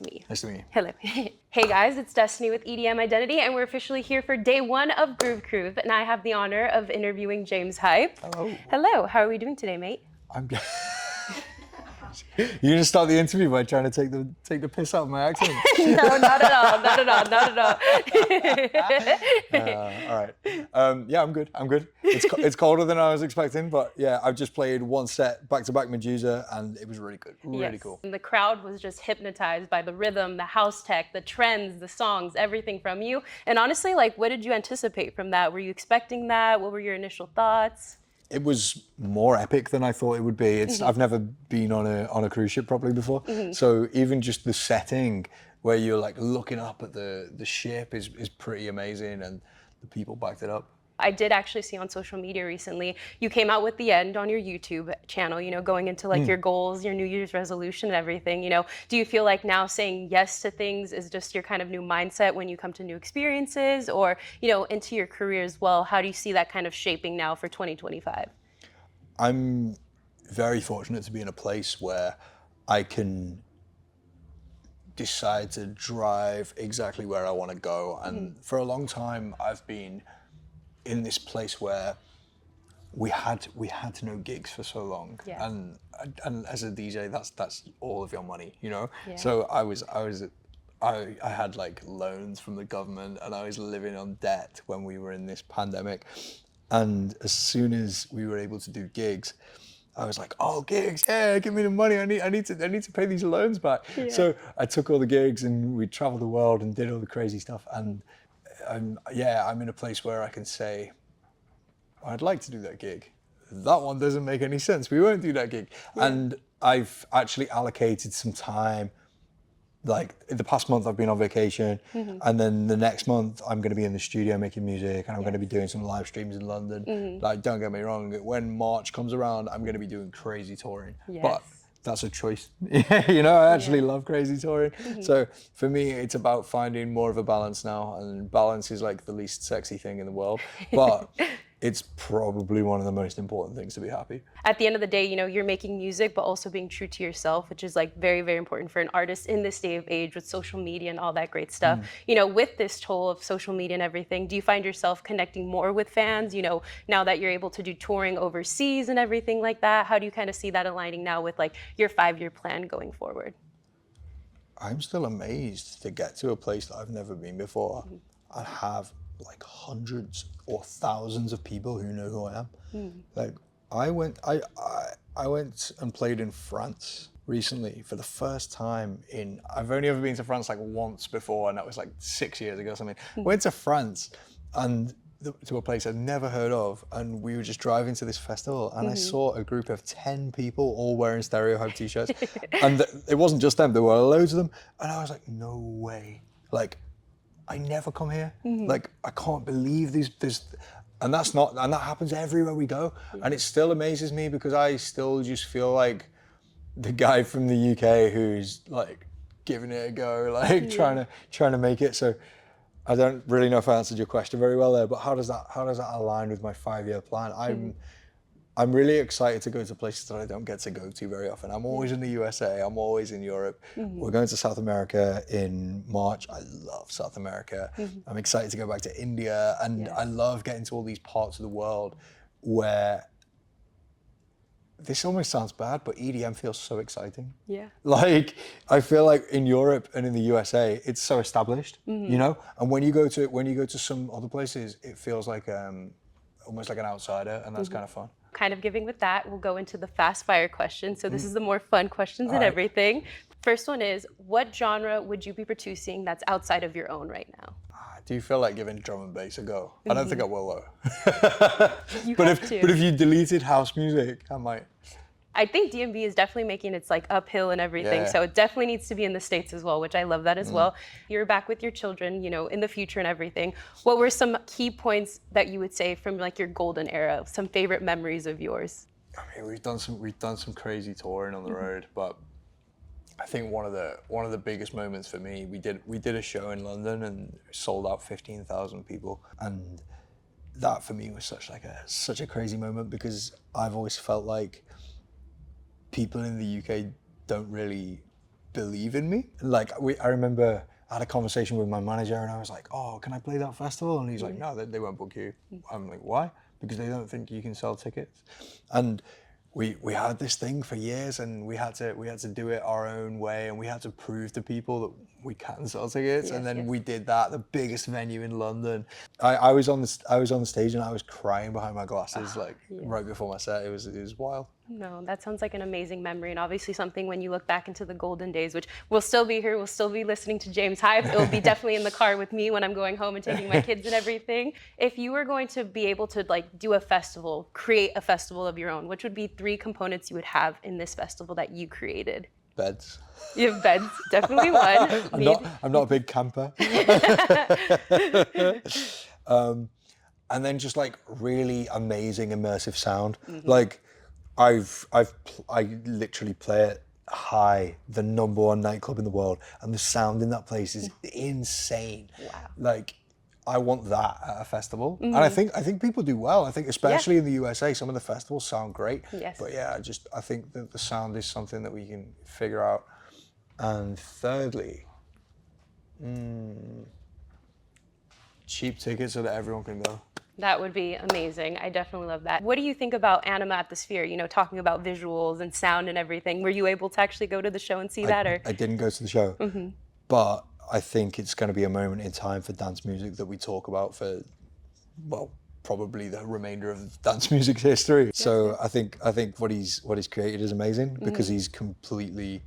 to meet you. Nice to meet you. Hello. Hey guys, it's Destiny with EDM Identity, and we're officially here for day one of Groove Groove, and I have the honor of interviewing James Hype. Hello. Hello, how are we doing today, mate? I'm good. You're gonna start the interview by trying to take the piss out of my accent. No, not at all, not at all, not at all. All right. Yeah, I'm good. It's colder than I was expecting, but yeah, I've just played one set back-to-back Medusa, and it was really good. Really Yes. cool. And the crowd was just hypnotized by the rhythm, the house tech, the trends, the songs, everything from you. And honestly, like, what did you anticipate from that? Were you expecting that? What were your initial thoughts? It was more epic than I thought it would be. I've never been on a cruise ship properly before, so even just the setting where you're like looking up at the ship is pretty amazing, and the people backed it up. I did actually see on social media recently, you came out with the end on your YouTube channel, you know, going into like your goals, your New Year's resolution and everything, you know. Do you feel like now saying yes to things is just your kind of new mindset when you come to new experiences, or, you know, into your career as well? How do you see that kind of shaping now for 2025? I'm very fortunate to be in a place where I can decide to drive exactly where I want to go. And for a long time, I've been in this place where we had no gigs for so long, Yeah. and as a DJ, that's all of your money, you know. Yeah. So I had like loans from the government, and I was living on debt when we were in this pandemic. And as soon as we were able to do gigs, I was like, "Oh, gigs! Yeah, give me the money. I need to pay these loans back." Yeah. So I took all the gigs, and we traveled the world and did all the crazy stuff. And I'm in a place where I can say, I'd like to do that gig. That one doesn't make any sense. We won't do that gig. Yeah. And I've actually allocated some time. Like in the past month, I've been on vacation, and then the next month I'm going to be in the studio making music, and I'm going to be doing some live streams in London. Like, don't get me wrong, when March comes around, I'm going to be doing crazy touring. Yes. But that's a choice. You know, I actually love crazy touring. So for me, it's about finding more of a balance now, and balance is like the least sexy thing in the world, but it's probably one of the most important things to be happy. At the end of the day, you know, you're making music, but also being true to yourself, which is like very, very important for an artist in this day of age with social media and all that great stuff. You know, with this toll of social media and everything, do you find yourself connecting more with fans, you know, now that you're able to do touring overseas and everything like that? How do you kind of see that aligning now with like your 5-year plan going forward? I'm still amazed to get to a place that I've never been before and have like hundreds or thousands of people who know who I am. Like I went and played in France recently for the first time I've only ever been to France like once before, and that was like 6 years ago or something. Went to France and to a place I'd never heard of, and we were just driving to this festival, and I saw a group of 10 people all wearing Stereohype t-shirts, and it wasn't just them, there were loads of them, and I was like, no way, like I never come here. Like, I can't believe this, and that happens everywhere we go. And it still amazes me because I still just feel like the guy from the UK who's like giving it a go, like trying to make it. So I don't really know if I answered your question very well there, but how does that align with my 5-year plan? I'm really excited to go to places that I don't get to go to very often. I'm always in the USA, I'm always in Europe. We're going to South America in March. I love South America. I'm excited to go back to India, and I love getting to all these parts of the world where, this almost sounds bad, but EDM feels so exciting. Yeah. Like, I feel like in Europe and in the USA, it's so established, you know? And when you go to some other places, it feels like almost like an outsider, and that's kind of fun. Kind of giving with that, we'll go into the fast fire questions. So this is the more fun questions and everything. First one is, what genre would you be producing that's outside of your own right now? Do you feel like giving drum and bass a go? I don't think I will though. But if you deleted house music, I might. I think DMV is definitely making its like uphill and everything. Yeah. So it definitely needs to be in the States as well, which I love that as well. You're back with your children, you know, in the future and everything. What were some key points that you would say from like your golden era, some favorite memories of yours? I mean, we've done some crazy touring on the road, but I think one of the biggest moments for me, we did a show in London and sold out 15,000 people, and that for me was such a crazy moment, because I've always felt like people in the UK don't really believe in me. Like I remember I had a conversation with my manager and I was like, oh, can I play that festival? And he's like, no, they won't book you. I'm like, why? Because they don't think you can sell tickets. And we had this thing for years, and we had to do it our own way, and we had to prove to people that we can sell tickets. Yes, and then yes. we did that, the biggest venue in London. I was on the stage and I was crying behind my glasses right before my set. It was wild. No, that sounds like an amazing memory, and obviously something when you look back into the golden days, which we'll still be here, we'll still be listening to James Hype. It will be definitely in the car with me when I'm going home and taking my kids and everything. If you were going to be able to like do a festival, create a festival of your own, which would be 3 components you would have in this festival that you created? Beds. You have beds, definitely one. I'm not a big camper. And then just like really amazing immersive sound. Like I literally play it high, the #1 nightclub in the world, and the sound in that place is insane. Wow. Like I want that at a festival, and I think people do well. I think especially in the USA, some of the festivals sound great. Yes. But yeah, I think that the sound is something that we can figure out. And thirdly, cheap tickets so that everyone can go. That would be amazing. I definitely love that. What do you think about Anima at the Sphere? You know, talking about visuals and sound and everything. Were you able to actually go to the show and see that? Or I didn't go to the show, but I think it's going to be a moment in time for dance music that we talk about for, well, probably the remainder of dance music's history. So I think what he's created is amazing because he's completely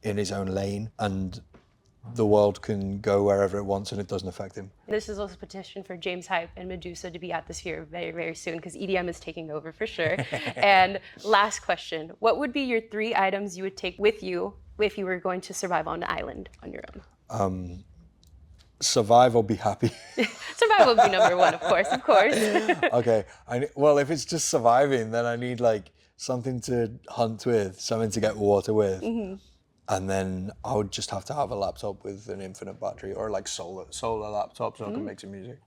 in his own lane, and the world can go wherever it wants and it doesn't affect him. this is also a petition for James Hype and Medusa to be at the Sphere very, very soon, because EDM is taking over for sure. And last question, what would be your 3 items you would take with you if you were going to survive on an island on your own? Survive or be happy. Survival would be number 1, of course, of course. Okay, well, if it's just surviving, then I need like something to hunt with, something to get water with. And then I would just have to have a laptop with an infinite battery, or like solar laptop, so I can make some music.